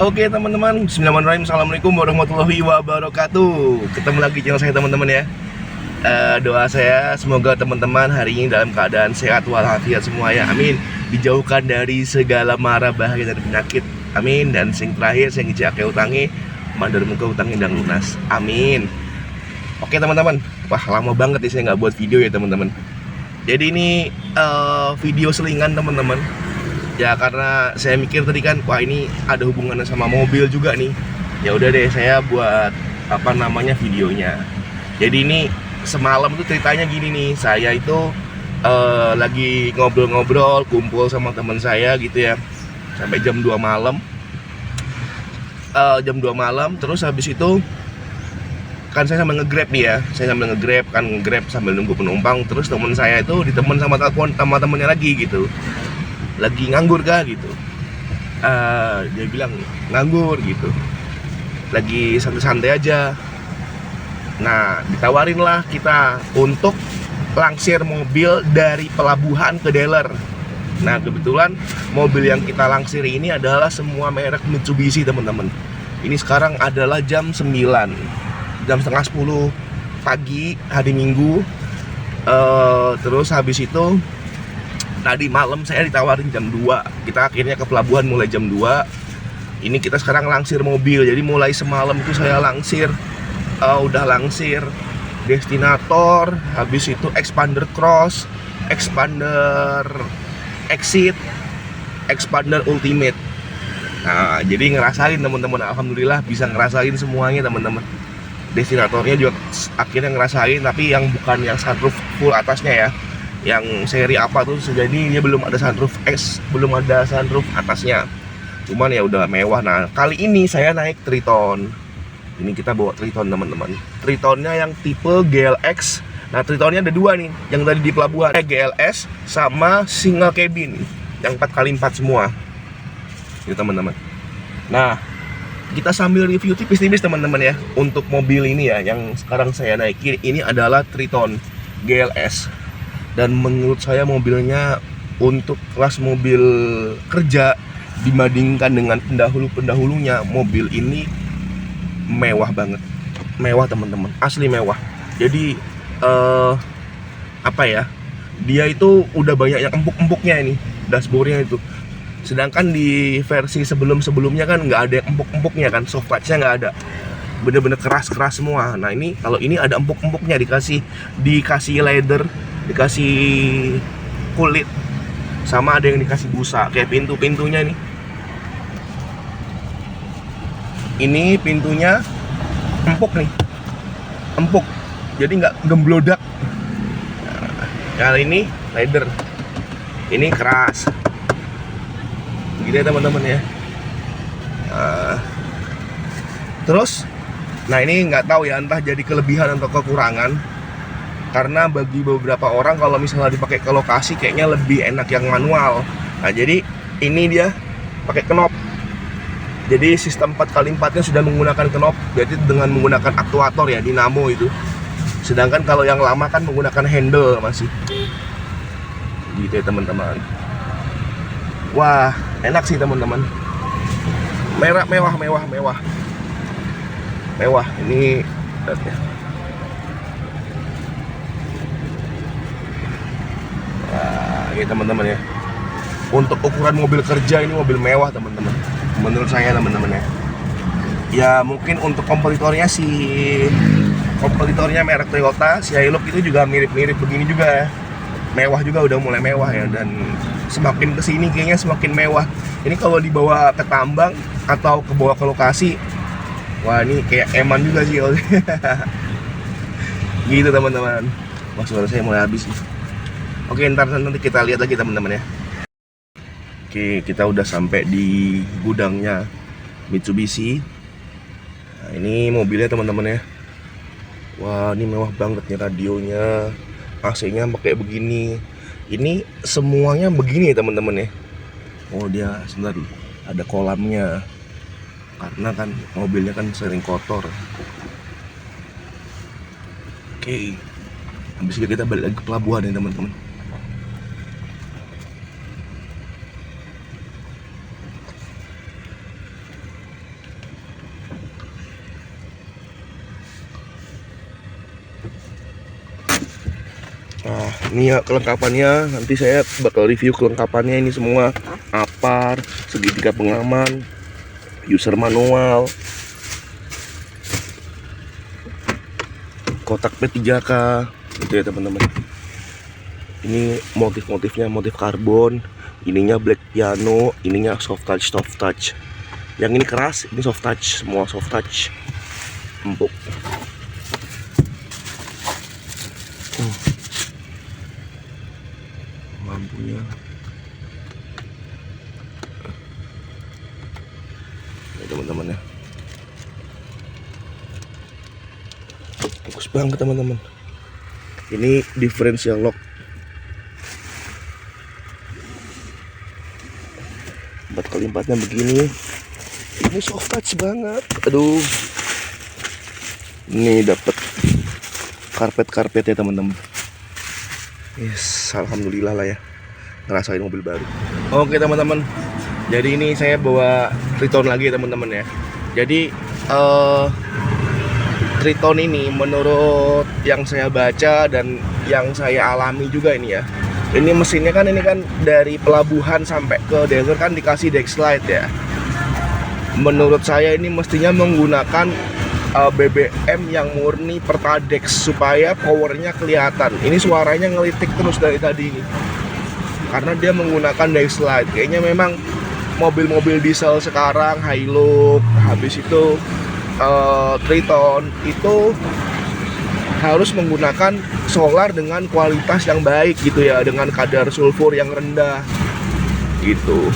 Oke teman-teman, bismillahirrahmanirrahim. Assalamualaikum warahmatullahi wabarakatuh. Ketemu lagi channel saya teman-teman ya. Doa saya semoga teman-teman hari ini dalam keadaan sehat walafiat semua ya. Amin. Dijauhkan dari segala mara bahaya dan penyakit. Amin. Dan sing terakhir sing ijake utangi mandar muka utangi dan lunas. Amin. Oke teman-teman. Wah, lama banget nih saya nggak buat video ya teman-teman. Jadi ini video selingan teman-teman. Ya karena saya mikir tadi kan, wah ini ada hubungannya sama mobil juga nih. Ya udah deh saya buat videonya. Jadi ini semalam tuh ceritanya gini nih. Saya itu lagi ngobrol-ngobrol, kumpul sama teman saya gitu ya. Sampai jam 2 malam. Jam 2 malam terus habis itu kan saya sambil nge-grab nih ya. Saya sambil nge-grab sambil nunggu penumpang. Terus teman saya itu ditemen sama telepon sama temennya lagi gitu. Lagi nganggur kah gitu. Dia bilang nganggur gitu, lagi santai-santai aja. Nah ditawarin lah kita untuk langsir mobil dari pelabuhan ke dealer. Nah kebetulan mobil yang kita langsir ini adalah semua merek Mitsubishi teman-teman. Ini sekarang adalah jam 9, jam setengah 10 pagi hari Minggu. Terus habis itu tadi malam saya ditawarin jam 2. Kita akhirnya ke pelabuhan mulai jam 2. Ini kita sekarang langsir mobil. Jadi mulai semalam itu saya langsir, udah langsir Destinator, habis itu Expander Cross, Expander Exit, Expander Ultimate. Nah jadi ngerasain teman-teman, alhamdulillah bisa ngerasain semuanya teman-teman. Destinatornya juga akhirnya ngerasain, tapi yang bukan yang sunroof full atasnya ya. Yang seri apa tuh, jadi dia belum ada sunroof S, belum ada sunroof atasnya. Cuman ya udah mewah. Nah kali ini saya naik Triton. Ini kita bawa Triton teman-teman. Tritonnya yang tipe GLX. Nah Tritonnya ada dua nih, yang tadi di pelabuhan GLS sama single cabin yang 4x4 semua. Ini teman-teman. Nah kita sambil review tipis-tipis teman-teman ya. Untuk mobil ini ya, yang sekarang saya naiki ini adalah Triton GLS. Dan menurut saya mobilnya untuk kelas mobil kerja dibandingkan dengan pendahulunya, mobil ini mewah banget. Mewah teman-teman, asli mewah. Jadi dia itu udah banyak yang empuk-empuknya ini, dashboardnya itu. Sedangkan di versi sebelum-sebelumnya kan nggak ada yang empuk-empuknya kan, soft touch-nya nggak ada, bener-bener keras-keras semua. Nah ini kalau ini ada empuk-empuknya, dikasih leather, dikasih kulit, sama ada yang dikasih busa. Kayak pintunya nih, ini pintunya empuk nih, empuk, jadi nggak gemblodak. Nah, kali ini leather, ini keras gitu ya teman-teman ya. Terus nah ini nggak tahu ya, entah jadi kelebihan atau kekurangan. Karena bagi beberapa orang kalau misalnya dipakai ke lokasi kayaknya lebih enak yang manual. Nah jadi ini dia pakai knop. Jadi sistem 4x4 nya sudah menggunakan knop, jadi dengan menggunakan aktuator ya, dinamo itu. Sedangkan kalau yang lama kan menggunakan handle masih. Gitu ya teman-teman. Wah enak sih teman-teman. Mewah. Ini lihatnya. Ya teman-teman ya, untuk ukuran mobil kerja ini mobil mewah teman-teman, menurut saya teman-teman ya. Ya mungkin untuk kompetitornya merek Toyota, si Hilux itu juga mirip-mirip begini juga ya. Mewah juga, udah mulai mewah ya. Dan semakin kesini kayaknya semakin mewah. Ini kalau dibawa ke tambang atau bawa ke lokasi, wah ini kayak eman juga sih. Gitu teman-teman. Wah suara saya mulai habis nih. Oke, nanti kita lihat lagi teman-teman ya. Oke, kita udah sampai di gudangnya Mitsubishi. Nah, ini mobilnya teman-teman ya. Wah, ini mewah banget nih, radionya, AC-nya pakai begini. Ini semuanya begini ya teman-teman ya. Oh, dia sebentar dulu, ada kolamnya. Karena kan mobilnya kan sering kotor. Oke. Habis itu kita balik lagi ke pelabuhan ya teman-teman. Nah, ini ya kelengkapannya. Nanti saya bakal review kelengkapannya ini semua. Apar, segitiga pengaman, user manual, kotak P3K, gitu ya teman-teman. Ini motif-motifnya motif karbon, ininya black piano, ininya soft touch. Yang ini keras, ini soft touch, semua soft touch, empuk. Lampunya ya teman-teman ya, bagus banget teman-teman. Ini differential lock 4x4 nya begini. Ini soft touch banget. Aduh, ini dapat karpet ya teman-teman. Yes, alhamdulillah lah ya, ngerasain mobil baru. Oke teman-teman, jadi ini saya bawa Triton lagi teman-teman ya. Jadi Triton ini menurut yang saya baca dan yang saya alami juga ini ya, ini mesinnya kan, ini kan dari pelabuhan sampai ke desert kan dikasih Dexlite ya. Menurut saya ini mestinya menggunakan BBM yang murni Pertadex supaya powernya kelihatan. Ini suaranya ngelitik terus dari tadi ini karena dia menggunakan Dexlite. Kayaknya memang mobil-mobil diesel sekarang, Hilux, habis itu Triton itu harus menggunakan solar dengan kualitas yang baik gitu ya, dengan kadar sulfur yang rendah gitu.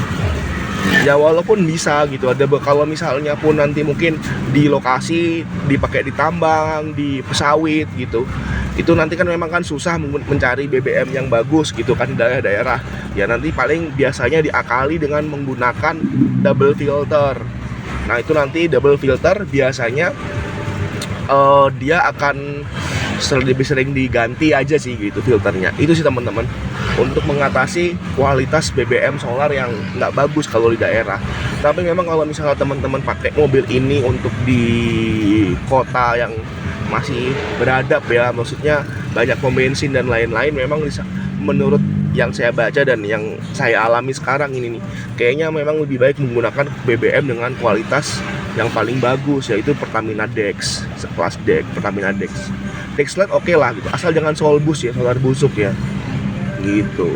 Ya walaupun bisa gitu, ada kalau misalnya pun nanti mungkin di lokasi dipakai di tambang, di pesawit gitu, itu nanti kan memang kan susah mencari BBM yang bagus gitu kan di daerah-daerah. Ya nanti paling biasanya diakali dengan menggunakan double filter. Nah itu nanti double filter biasanya dia akan lebih sering diganti aja sih gitu filternya. Itu sih teman-teman, untuk mengatasi kualitas BBM solar yang nggak bagus kalau di daerah. Tapi memang kalau misalnya teman-teman pakai mobil ini untuk di kota yang masih beradab ya, maksudnya banyak pom bensin dan lain-lain, memang menurut yang saya baca dan yang saya alami sekarang ini nih, kayaknya memang lebih baik menggunakan BBM dengan kualitas yang paling bagus, yaitu Pertamina Dex, sekelas Dex, Pertamina Dex. Dexlite oke lah gitu, asal jangan solbus ya, solar busuk ya gitu.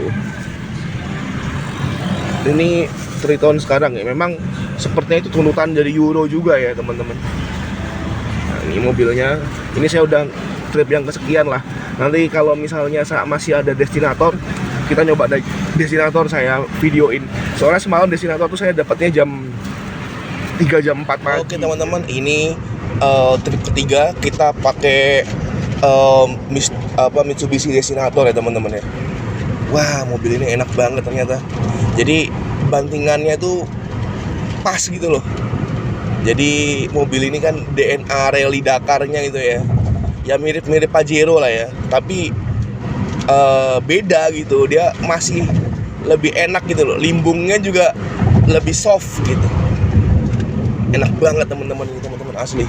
Ini Triton sekarang ya, memang sepertinya itu turutan dari Euro juga ya teman-teman. Nah ini mobilnya, ini saya udah trip yang kesekian lah. Nanti kalau misalnya masih ada destinator, kita nyoba destinator, saya videoin. Soalnya semalam destinator tuh saya dapatnya jam 3 jam 4 pagi. Oke teman-teman, ini trip ketiga kita pakai Mitsubishi Destinator ya teman-teman ya. Wah mobil ini enak banget ternyata. Jadi bantingannya tuh pas gitu loh. Jadi mobil ini kan DNA Rally Dakarnya gitu ya. Ya mirip-mirip Pajero lah ya. Tapi beda gitu. Dia masih lebih enak gitu loh. Limbungnya juga lebih soft gitu. Enak banget teman-teman ini, teman-teman asli.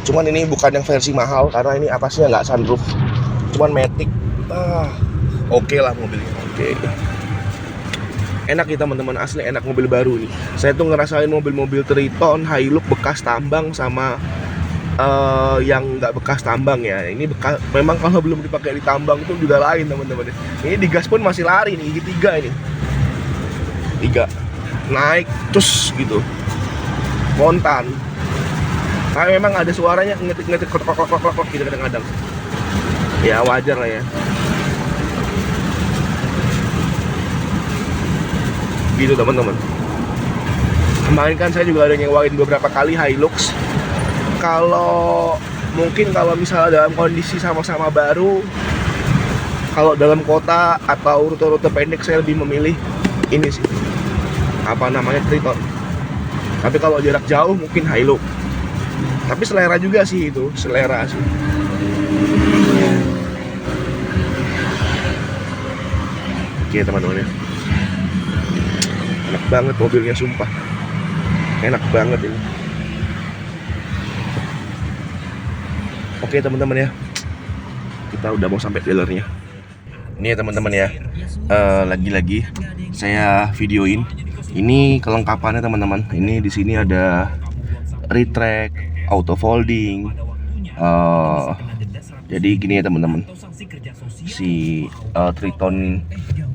Cuman ini bukan yang versi mahal karena ini atasnya nggak sunroof, cuman matic. Oke lah mobilnya, oke. Enak ya teman-teman, asli enak, mobil baru nih. Saya tuh ngerasain mobil-mobil Triton, Hilux bekas tambang sama yang nggak bekas tambang ya. Ini bekas, memang kalau belum dipakai di tambang itu juga lain teman-teman. Ini digas pun masih lari nih, gigi 3 ini. 3 naik terus gitu, spontan. Tapi memang ada suaranya ngetik klok gitu kadang-kadang. Ya wajar lah ya. Gitu teman-teman. Kemarin kan saya juga ada nyewain beberapa kali Hilux. Kalau misalnya dalam kondisi sama-sama baru, kalau dalam kota atau rute-rute pendek saya lebih memilih ini sih, apa namanya, Triton. Tapi kalau jarak jauh mungkin Hilux. Tapi selera juga sih, itu selera sih. Oke teman-teman ya, enak banget mobilnya, sumpah enak banget ini. Oke teman-teman ya, kita udah mau sampai dealernya. Ini ya teman-teman ya, lagi-lagi saya videoin. Ini kelengkapannya teman-teman. Ini di sini ada retract, auto folding. Jadi gini ya teman-teman, si Triton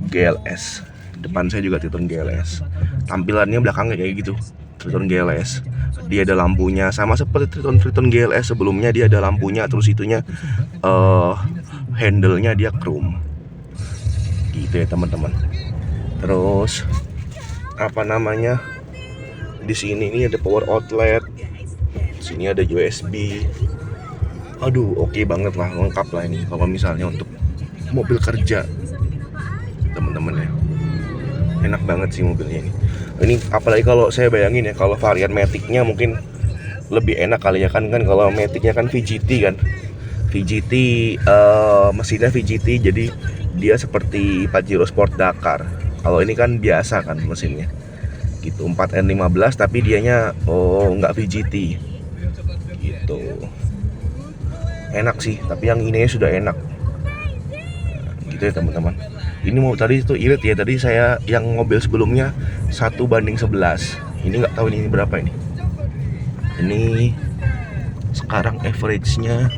GLS. Depan saya juga Triton GLS. Tampilannya belakangnya kayak gitu. Triton GLS. Dia ada lampunya sama seperti Triton GLS sebelumnya, dia ada lampunya, terus itunya handle-nya dia chrome. Gitu ya teman-teman. Terus apa namanya? Di sini ini ada power outlet. Di sini ada USB. Aduh, oke banget lah, lengkap lah ini kalau misalnya untuk mobil kerja. Teman-teman ya. Enak banget sih mobilnya ini. Ini apalagi kalau saya bayangin ya, kalau varian Matic-nya mungkin lebih enak kali ya kan kalau Matic-nya kan VGT kan. VGT mesinnya VGT, jadi dia seperti Pajero Sport Dakar. Kalau ini kan biasa kan mesinnya. Gitu 4N15 tapi dianya nggak VGT. Gitu. Enak sih, tapi yang ini sudah enak. Gitu ya teman-teman. Ini mau tadi itu irit ya, tadi saya yang mobil sebelumnya 1:11. Ini nggak tahu ini berapa ini. Ini sekarang average-nya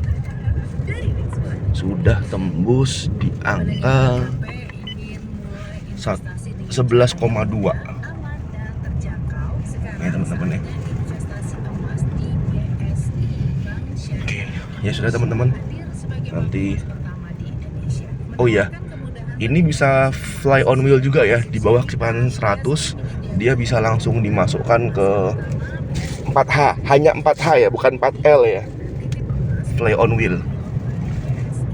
sudah tembus di angka 11,2. Ya teman-teman ya. Oke, ya sudah teman-teman. Nanti oh ya, ini bisa fly on wheel juga ya. Di bawah kecepatan 100 dia bisa langsung dimasukkan ke 4H. Hanya 4H ya, bukan 4L ya. Fly on wheel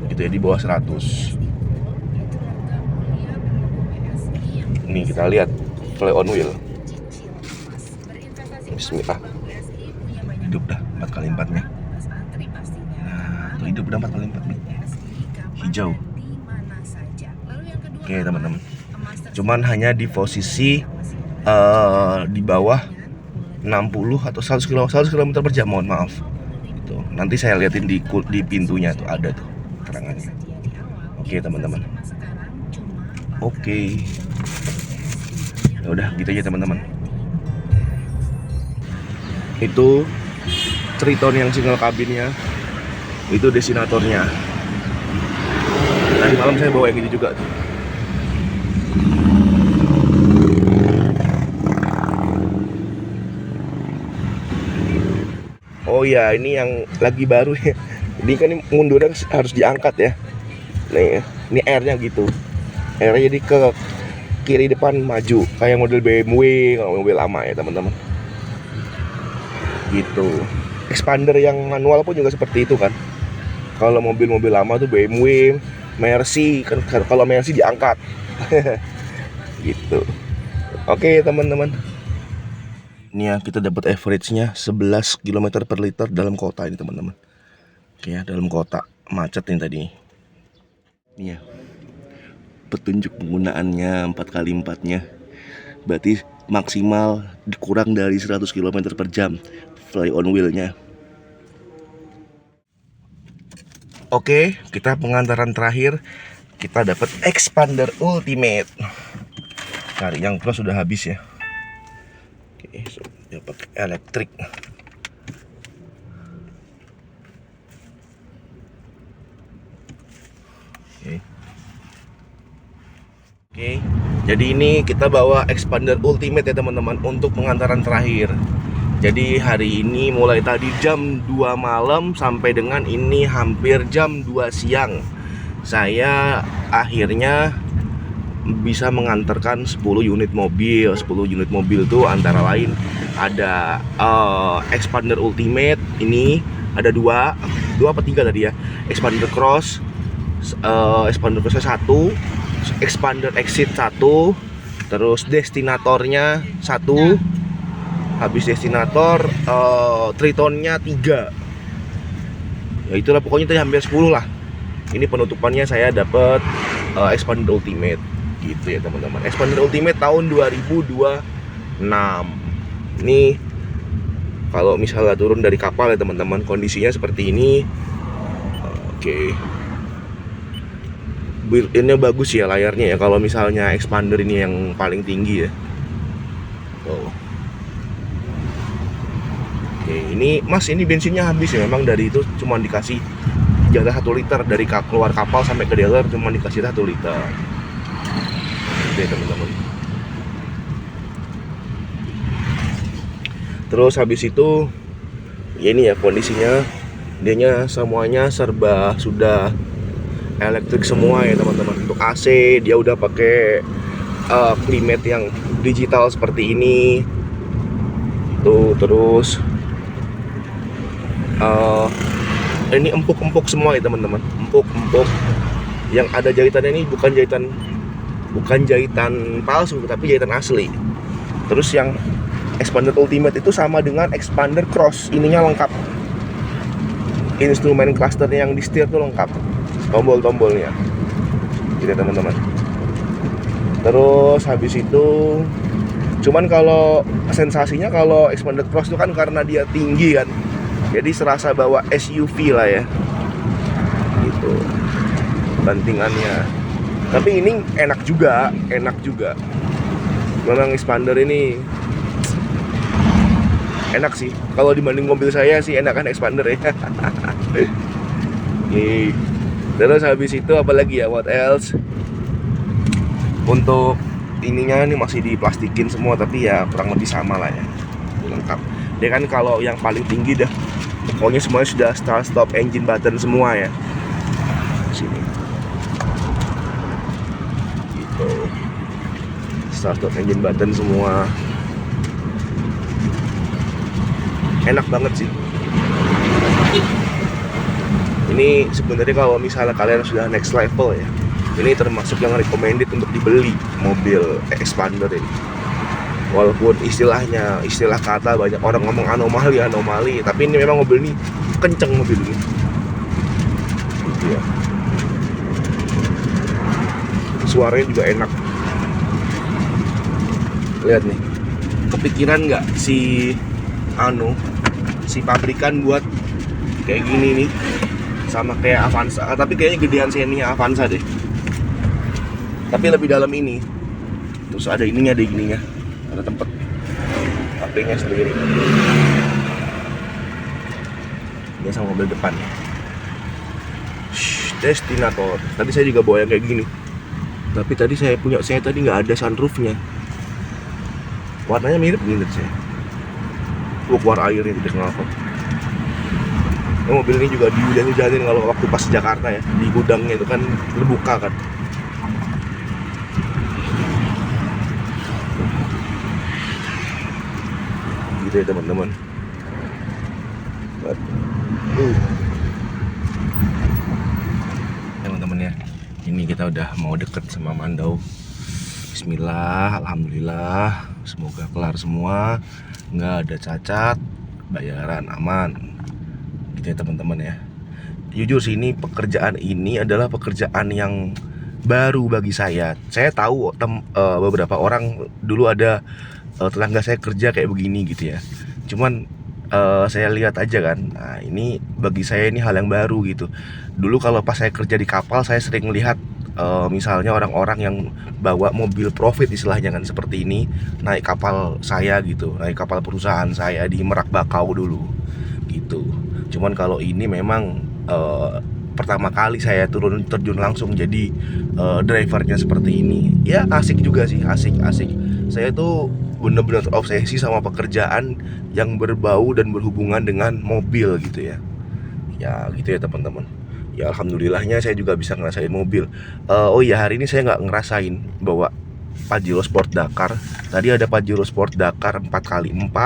gitu ya, di bawah 100. Nih kita lihat fly on wheel. Bismillah. Hidup dah 4x4-nya. Nah, tuh hidup dah 4x4 nih. Hijau. Oke teman-teman, cuman hanya di posisi di bawah 60 atau 100 km per jam, mohon maaf. Gitu. Nanti saya liatin di pintunya tuh ada tuh terangannya. Oke teman-teman. Oke. Ya udah gitu aja teman-teman. Itu Triton yang single kabinnya, itu destinatornya. Tadi malam saya bawa yang ini juga tuh. Oh ya, ini yang lagi baru ya. Ini kan mundurnya harus diangkat ya. Nih, ini R-nya gitu. R-nya jadi ke kiri depan maju, kayak model BMW kalau mobil lama ya teman-teman. Gitu. Expander yang manual pun juga seperti itu kan. Kalau mobil-mobil lama tuh BMW, Mercy kan, kalau Mercy diangkat. Gitu. Oke teman-teman. Ini ya, kita dapat average-nya 11 km per liter dalam kota ini teman-teman. Oke ya, dalam kota macet nih tadi. Ini ya, petunjuk penggunaannya 4x4-nya. Berarti maksimal kurang dari 100 km per jam fly on wheel-nya. Oke, kita pengantaran terakhir. Kita dapat expander ultimate. Cari yang plus sudah habis ya. Oke, dia pakai elektrik. Oke, jadi ini kita bawa expander ultimate ya teman-teman untuk pengantaran terakhir. Jadi hari ini mulai tadi jam 2 malam sampai dengan ini hampir jam 2 siang. Saya akhirnya bisa mengantarkan 10 unit mobil. 10 unit mobil tuh antara lain ada expander ultimate, ini ada 2 apa 3 tadi ya. Expander cross, expander crossnya 1, expander exit 1, terus destinatornya 1. Habis destinator Tritonnya 3. Ya itulah pokoknya tadi hampir 10 lah. Ini penutupannya saya dapat expander ultimate gitu ya teman-teman. Expander ultimate tahun 2026. Ini kalau misalnya turun dari kapal ya teman-teman, kondisinya seperti ini. Oke. built-innya bagus ya layarnya ya, kalau misalnya expander ini yang paling tinggi ya. Tuh. Oke, ini Mas, ini bensinnya habis ya. Memang dari itu cuma dikasih jatah 1 liter, dari keluar kapal sampai ke dealer cuma dikasih 1 liter. Oke teman-teman. Terus habis itu ya ini ya kondisinya, dianya semuanya serba sudah elektrik semua ya teman-teman. Untuk AC dia udah pakai climate yang digital seperti ini tuh. Terus ini empuk-empuk semua ya teman-teman, empuk-empuk. Yang ada jahitannya ini bukan jahitan palsu tapi jahitan asli. Terus yang expander ultimate itu sama dengan expander cross, ininya lengkap, instrumen clusternya yang di setir tuh lengkap, tombol-tombolnya gitu teman-teman. Terus habis itu cuman kalau sensasinya kalau expander cross itu kan karena dia tinggi kan, jadi serasa bawa SUV lah ya gitu bantingannya. Tapi ini enak juga memang expander ini enak sih. Kalau dibanding mobil saya sih enakan expander ya. Terus habis itu apalagi ya, what else? Untuk ininya ini masih diplastikin semua, tapi ya kurang lebih sama lah ya, lengkap. Dia kan kalau yang paling tinggi dah pokoknya semuanya sudah start stop engine button semua ya. Sini gitu, start stop engine button semua. Enak banget sih. Ini sebenarnya kalau misalnya kalian sudah next level ya, ini termasuk yang recommended untuk dibeli mobil expander ini. Walaupun istilah kata banyak orang ngomong anomali, tapi ini memang mobil ini kenceng, mobil ini gitu ya. Suaranya juga enak. Lihat nih, kepikiran nggak si pabrikan buat kayak gini nih, sama kayak Avanza, tapi kayaknya gedean Xenia Avanza deh, tapi lebih dalam ini. Terus ada ininya, ada tempat HP-nya sendiri. Ini sama mobil depan. Destinator. Tadi saya juga bawa yang kayak gini, tapi tadi saya tadi nggak ada sunroofnya. Warnanya mirip saya. Keluar air ini tidak kenapa. Mobil ini juga dihujan-hujanin kalau waktu pas Jakarta ya, di gudangnya itu kan terbuka kan. Gitu ya teman-teman. Teman-teman ya, ini kita udah mau deket sama Mandau. Bismillah, alhamdulillah, semoga kelar semua, nggak ada cacat, bayaran aman gitu ya teman-teman ya. Jujur sih, ini pekerjaan ini adalah pekerjaan yang baru bagi saya. Saya tahu beberapa orang dulu ada tetangga saya kerja kayak begini gitu ya, cuman saya lihat aja kan. Nah ini bagi saya ini hal yang baru gitu. Dulu kalau pas saya kerja di kapal, saya sering melihat misalnya orang-orang yang bawa mobil profit istilahnya kan, seperti ini, naik kapal saya gitu, naik kapal perusahaan saya di Merak Bakau dulu gitu. Cuman kalau ini memang pertama kali saya terjun langsung jadi drivernya seperti ini. Ya asik juga sih, asik. Saya tuh bener-bener obsesi sama pekerjaan yang berbau dan berhubungan dengan mobil gitu ya. Ya gitu ya teman-teman. Ya alhamdulillahnya saya juga bisa ngerasain mobil. Oh iya, hari ini saya nggak ngerasain bawa Pajero Sport Dakar. Tadi ada Pajero Sport Dakar 4x4,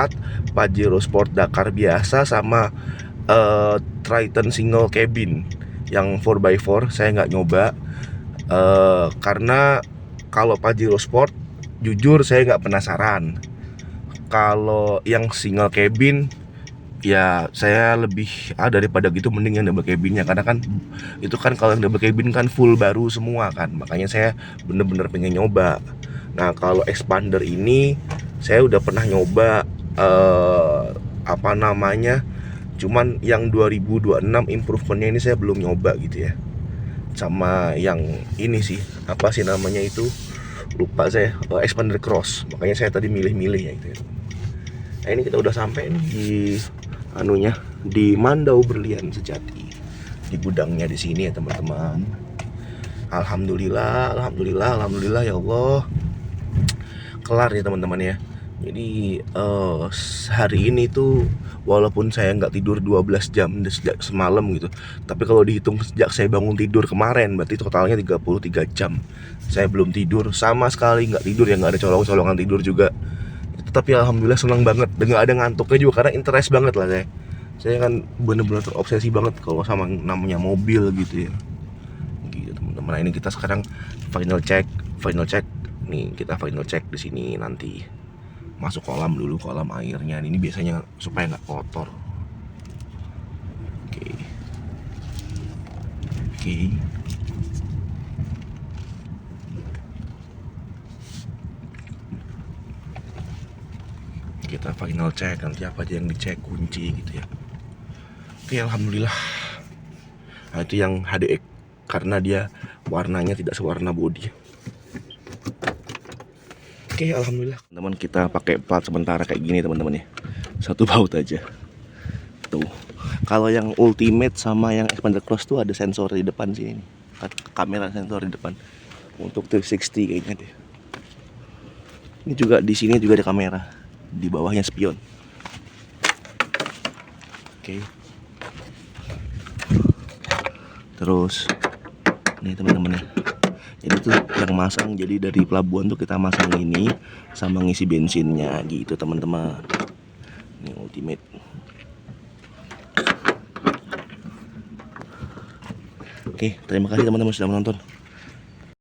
Pajero Sport Dakar biasa, sama Triton single cabin yang 4x4 saya nggak nyoba karena kalau Pajero Sport jujur saya nggak penasaran. Kalau yang single cabin ya saya lebih daripada gitu mending yang double cabinnya, karena kan itu kan kalau yang double cabin kan full baru semua kan, makanya saya bener-bener pengen nyoba. Nah kalau expander ini saya udah pernah nyoba cuman yang 2026 improvementnya ini saya belum nyoba gitu ya. sama yang ini sih, apa sih namanya itu, lupa saya, expander cross. Makanya saya tadi milih-milih ya itu ya. Nah ini kita udah sampai nih di anunya, di Mandau Berlian Sejati, di gudangnya di sini ya teman-teman. Alhamdulillah, alhamdulillah, alhamdulillah ya Allah, kelar ya teman-teman ya. Jadi hari ini tuh walaupun saya nggak tidur 12 jam sejak semalam gitu, tapi kalau dihitung sejak saya bangun tidur kemarin, berarti totalnya 33 jam saya belum tidur sama sekali, nggak tidur ya, nggak ada colong-colongan tidur juga. Tapi alhamdulillah senang banget, dan nggak ada ngantuknya juga karena interest banget lah saya kan bener-bener terobsesi banget kalau sama namanya mobil gitu ya. Gitu teman-teman. Nah ini kita sekarang final check nih, kita final check di sini nanti. Masuk kolam dulu, kolam airnya ini biasanya supaya nggak kotor. Oke. Kita final check, nanti apa aja yang dicek, kunci gitu ya. Oke, alhamdulillah. Nah itu yang HDX karena dia warnanya tidak sewarna body. Oke, alhamdulillah teman, kita pakai plat sementara kayak gini teman-teman ya, satu baut aja tuh. Kalau yang Ultimate sama yang Expander Cross tuh ada sensor di depan sini nih, kamera sensor di depan untuk 360 kayaknya deh. Ini juga di sini juga ada kamera, di bawahnya spion. Oke. Terus nih teman-teman ya, jadi tuh yang masang, jadi dari pelabuhan tuh kita masang ini sama ngisi bensinnya gitu teman-teman. Ini Ultimate. Oke, terima kasih teman-teman sudah menonton.